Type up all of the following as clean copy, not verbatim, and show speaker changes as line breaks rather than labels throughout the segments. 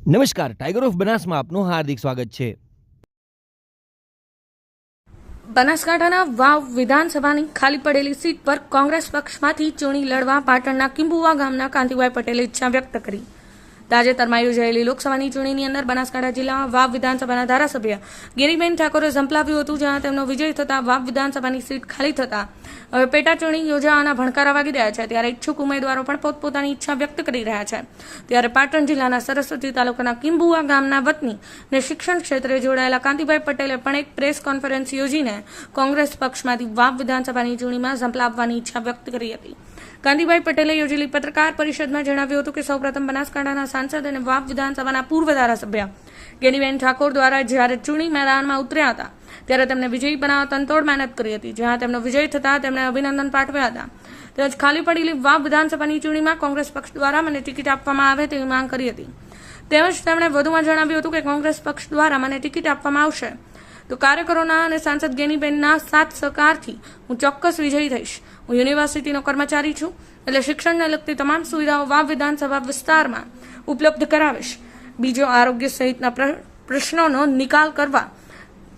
નમસ્કાર, tiger of બનાસમાં આપનું હાર્દિક સ્વાગત છે।
બનાસકાંઠાના વાવ વિધાનસભાની ખાલી પડેલી સીટ પર કોંગ્રેસ પક્ષમાંથી ચૂંટણી લડવા પાટણના કિંબુવા ગામના કાંતિભાઈ પટેલે ઈચ્છા વ્યક્ત કરી। તાજેતરમાં યોજાયેલી લોકસભાની ચૂંટણીની અંદર બનાસકાંઠા જિલ્લામાં વાવ વિધાનસભાના ધારાસભ્ય ગિરીબેન ઠાકોરે ઝંપલાવ્યું હતું, જ્યાં તેમનો વિજય થતાં વાવ વિધાનસભાની સીટ ખાલી થતાં હવે પેટા ચૂંટણી યોજાવાના ભણકારા વાગી રહ્યા છે। ત્યારે ઈચ્છુક ઉમેદવારો પણ પોતપોતાની ઈચ્છા વ્યક્ત કરી રહ્યા છે। ત્યારે પાટણ જિલ્લાના સરસ્વતી તાલુકાના કિંબુવા ગામના વતની અને શિક્ષણ ક્ષેત્રે જોડાયેલા કાંતિભાઈ પટેલે પણ એક પ્રેસ કોન્ફરન્સ યોજીને કોંગ્રેસ પક્ષમાંથી વાવ વિધાનસભાની ચૂંટણીમાં ઝંપલાવવાની ઈચ્છા વ્યક્ત કરી હતી। કાંતિભાઈ પટેલે યોજેલી પત્રકાર પરિષદમાં જણાવ્યું હતું કે સૌપ્રથમ બનાસકાંઠાના સાંસદ અને વાવ વિધાનસભાના પૂર્વ ધારાસભ્ય ગિરીબેન ઠાકોર દ્વારા જ્યારે ચૂંટણી મેદાનમાં ઉતર્યા હતા ત્યારે તેમને વિજયી બનાવવા તનતોડ મહેનત કરી હતી, જ્યાં તેમનો વિજય થતાં તેમણે અભિનંદન પાઠવ્યા હતા। તેમજ ખાલી પડેલી વાવ વિધાનસભાની ચૂંટણીમાં કોંગ્રેસ પક્ષ દ્વારા મને ટિકિટ આપવામાં આવે તેવી માંગ કરી હતી। તેમજ તેમણે વધુમાં જણાવ્યું હતું કે કોંગ્રેસ પક્ષ દ્વારા મને ટિકિટ આપવામાં આવશે તો કાર્યકરોના અને સાંસદ ગેનીબેનના સાથ સહકારથી હું ચોક્કસ વિજયી થઈશ। હું યુનિવર્સિટીનો કર્મચારી છું, એટલે શિક્ષણને લગતી તમામ સુવિધાઓ વાવ વિધાનસભા વિસ્તારમાં ઉપલબ્ધ કરાવીશ। બીજો, આરોગ્ય સહિતના પ્રશ્નોનો નિકાલ કરવા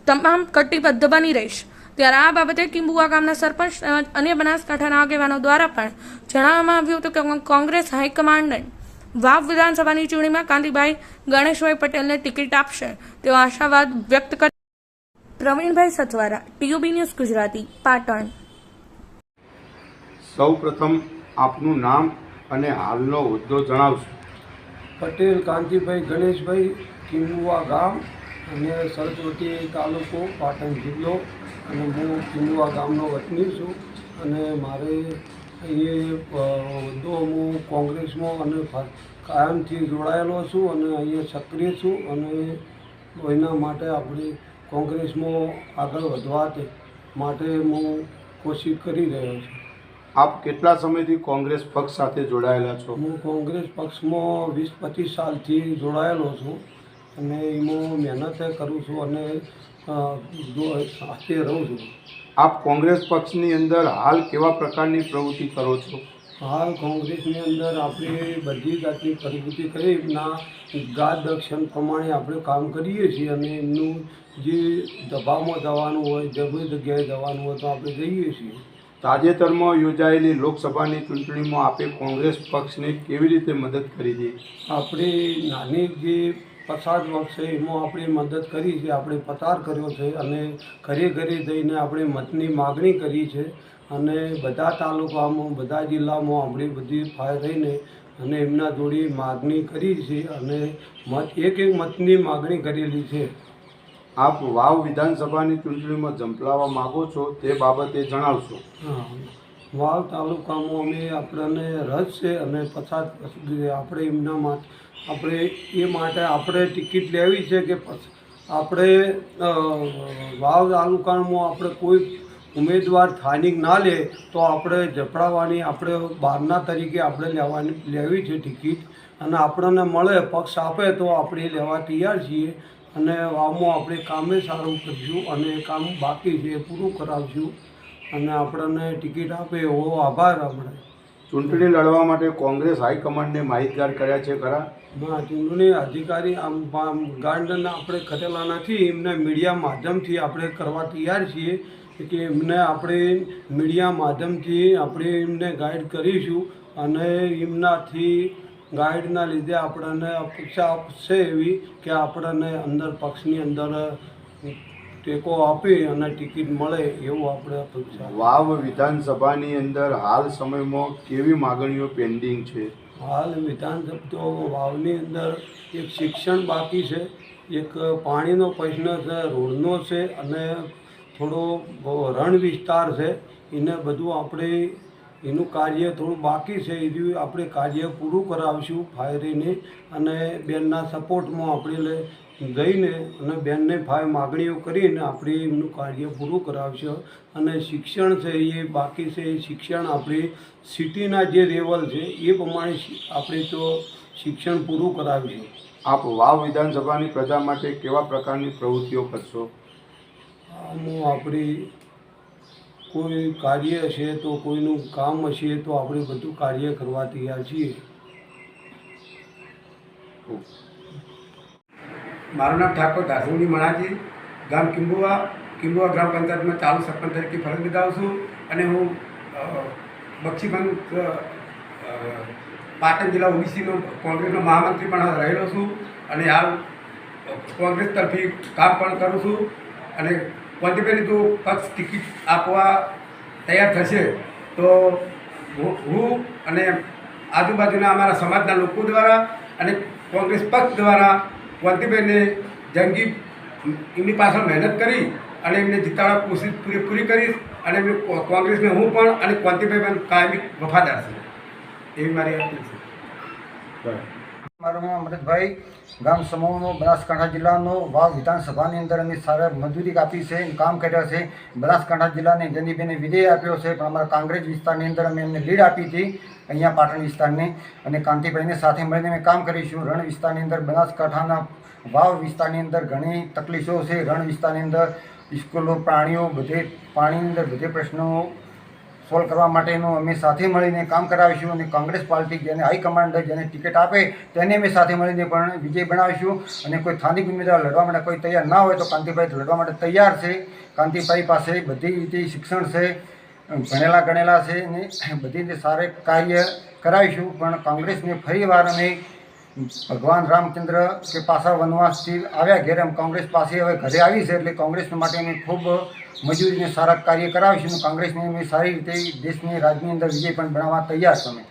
તમામ કટિબદ્ધ બની રહીશ। ત્યારે આ બાબતે કિંબુવા ગામના સરપંચ તેમજ અન્ય બનાસકાંઠાના આગેવાનો દ્વારા પણ જણાવવામાં આવ્યું હતું કે કોંગ્રેસ હાઈકમાન્ડને વાવ વિધાનસભાની ચૂંટણીમાં કાંતિભાઈ ગણેશભાઈ પટેલને ટિકિટ આપશે તેવો આશાવાદ વ્યક્ત કર્યો। પ્રવીણભાઈ સથવારા, ટીયુબી ન્યૂઝ ગુજરાતી, પાટણ।
સૌ પ્રથમ આપનું નામ અને હાલનો હોદ્દો જણાવશો।
પટેલ કાંતિભાઈ ગણેશભાઈ, કિંબુવા ગામ અને સરસ્વતી તાલુકો, પાટણ જિલ્લો, અને હું કિંબુવા ગામનો વતની છું અને મારે અહીંયા હોદ્દો હું કોંગ્રેસમાં અને કાયમથી જોડાયેલો છું અને અહીંયા સક્રિય છું અને એના માટે આપણે કોંગ્રેસમાં આગળ વધવા માટે હું કોશિશ કરી રહ્યો છું।
આપ કેટલા સમયથી કોંગ્રેસ પક્ષ સાથે જોડાયેલા છો?
હું કોંગ્રેસ પક્ષમાં 20-25 સાલથી જોડાયેલો છું અને એમાં મહેનત કરું છું અને સાથે રહું છું।
આપ કોંગ્રેસ પક્ષની અંદર હાલ કેવા પ્રકારની પ્રવૃત્તિ કરો છો?
હાલ કોંગ્રેસની અંદર આપણે બધી જાતની પ્રવૃત્તિ કરી માર્ગદર્શન પ્રમાણે આપણે કામ કરીએ છીએ અને એમનું જે દબાવમાં જવાનું હોય, જે જગ્યાએ જવાનું હોય તો આપણે જઈએ છીએ।
તાજેતરમાં યોજાયેલી લોકસભાની ચૂંટણીમાં આપે કોંગ્રેસ પક્ષને કેવી રીતે મદદ કરી હતી?
આપણે નાની જે પસાર વર્ષ છે એમાં આપણે મદદ કરી છે, આપણે પસાર કર્યો છે અને ઘરે ઘરે જઈને આપણે મતની માગણી કરી છે અને બધા તાલુકામાં, બધા જિલ્લામાં આપણે બધી ફાયર રહીને અને એમના જોડે માગણી કરી છે અને એક મતની માગણી કરેલી છે।
આપ વાવ વિધાનસભાની ચૂંટણીમાં ઝંપલાવવા માગો છો તે બાબતે જણાવશો।
હા, વાવ તાલુકામાં અમે આપણને રસ છે અને પછાત આપણે એમના માટે આપણે એ માટે આપણે ટિકિટ લેવી છે કે આપણે વાવ તાલુકામાં આપણે કોઈ ઉમેદવાર સ્થાનિક ના લે તો આપણે ઝપડાવવાની, આપણે બહારના તરીકે આપણે લેવી છે ટિકિટ અને આપણને મળે, પક્ષ આપે તો આપણે લેવા તૈયાર છીએ અને વાવમાં આપણે કામે સારું કરીશું અને કામ બાકી છે એ પૂરું કરાવશું અને આપણને ટિકિટ આપે એવો આભાર। આપણે
ચૂંટણી લડવા માટે કોંગ્રેસ હાઈકમાન્ડને માહિતગાર કર્યા છે ખરા?
ના, ચૂંટણી અધિકારી ગાર્ડન આપણે કરેલા નથી, એમને મીડિયા માધ્યમથી આપણે કરવા તૈયાર છીએ કે એમને આપણે મીડિયા માધ્યમથી આપણે એમને ગાઈડ કરીશું અને એમનાથી ગાઈડના લીધે આપણને અપેક્ષા આપશે એવી કે આપણને અંદર પક્ષની અંદર ટેકો આપી અને ટિકિટ મળે એવું આપણે અપેક્ષા।
વાવ વિધાનસભાની અંદર હાલ સમયમાં કેવી માગણીઓ પેન્ડિંગ છે?
હાલ વિધાનસભા વાવની અંદર એક શિક્ષણ બાકી છે, એક પાણીનો પ્રશ્ન છે, રોડનો છે અને થોડો રણ વિસ્તાર છે, એને બધું આપણે એનું કાર્ય થોડું બાકી છે, એ આપણે કાર્ય પૂરું કરાવીશું ફાયરીને અને બેનના સપોર્ટમાં આપણે જઈને અને બેનને માગણીઓ કરીને આપણે એમનું કાર્ય પૂરું કરાવશું અને શિક્ષણ છે એ બાકી છે, એ શિક્ષણ આપણે સિટીના જે લેવલ છે એ પ્રમાણે આપણે તો શિક્ષણ પૂરું કરાવીશું।
આપ વાવ વિધાનસભાની પ્રજા માટે કેવા પ્રકારની પ્રવૃત્તિઓ કરશો?
આમાં આપણી કોઈ કાર્ય છે તો કોઈનું કામ હશે તો આપણે બધું કાર્ય કરવા તૈયાર છીએ।
મારું નામ ઠાકોર દાસુડી મણાજી, ગામ કિંબુવા ગ્રામ પંચાયતમાં ચાલુ સરપંચ તરીકે ફરજ બજાવું છું અને હું બક્ષીબંધ પાટણ જિલ્લા ઓબીસીનો કોંગ્રેસનો મહામંત્રી પણ રહેલો છું અને હાલ કોંગ્રેસ તરફી કામ પણ કરું છું અને કોંગ્રેસની જો પક્ષ ટિકિટ આપવા તૈયાર થશે તો હું અને આજુબાજુના અમારા સમાજના લોકો દ્વારા અને કોંગ્રેસ પક્ષ દ્વારા કોંતીબેનને જંગી એમની પાછળ મહેનત કરી અને એમને જીતાડવા કોશિશ પૂરી કરીશ અને એમને કોંગ્રેસને હું પણ અને કોંતીભાઈ પણ કાયમી વફાદાર છે એવી મારી અપીલ છે.
મારું નામ અમૃતભાઈ, ગામ સમૂહનો બનાસકાંઠા જિલ્લાનો વાવ વિધાનસભાની અંદર અમે સારા મજૂરી આપી છે, કામ કર્યા છે. બનાસકાંઠા જિલ્લાને ગંદીબેને વિજય આપ્યો છે, પણ અમારા કાંગ્રેસ વિસ્તારની અંદર અમે એમને લીડ આપી હતી અહીંયા પાટણ વિસ્તારની, અને કાંતિભાઈને સાથે મળીને અમે કામ કરીશું. રણ વિસ્તારની અંદર બનાસકાંઠાના વાવ વિસ્તારની અંદર ઘણી તકલીફો છે. રણ વિસ્તારની અંદર સ્કૂલો, પ્રાણીઓ, બધે પાણીની અંદર બધે પ્રશ્નો સોલ્વ કરવા માટેનું અમે સાથે મળીને કામ કરાવીશું અને કોંગ્રેસ પાર્ટી જેને હાઈકમાન્ડ જેને ટિકિટ આપે તેને અમે સાથે મળીને પણ વિજય બનાવીશું. અને કોઈ સ્થાનિક ઉમેદવાર લડવા માટે કોઈ તૈયાર ના હોય તો કાંતિભાઈ લડવા માટે તૈયાર છે. કાંતિભાઈ પાસે બધી રીતે શિક્ષણ છે, ભણેલા ગણેલા છે અને બધી રીતે સારે કાર્ય કરાવીશું. પણ કોંગ્રેસને ફરીવાર અમે ભગવાન રામચંદ્ર કે પાછા વનવાસથી આવ્યા ઘેર એમ કોંગ્રેસ પાસે હવે ઘરે આવી છે, એટલે કોંગ્રેસ માટે અમે ખૂબ મજૂરીને સારા કાર્ય કરાવીશું. કોંગ્રેસને અમે સારી રીતે દેશની રાજની અંદર વિજય પણ બનાવવા તૈયાર છે. અમે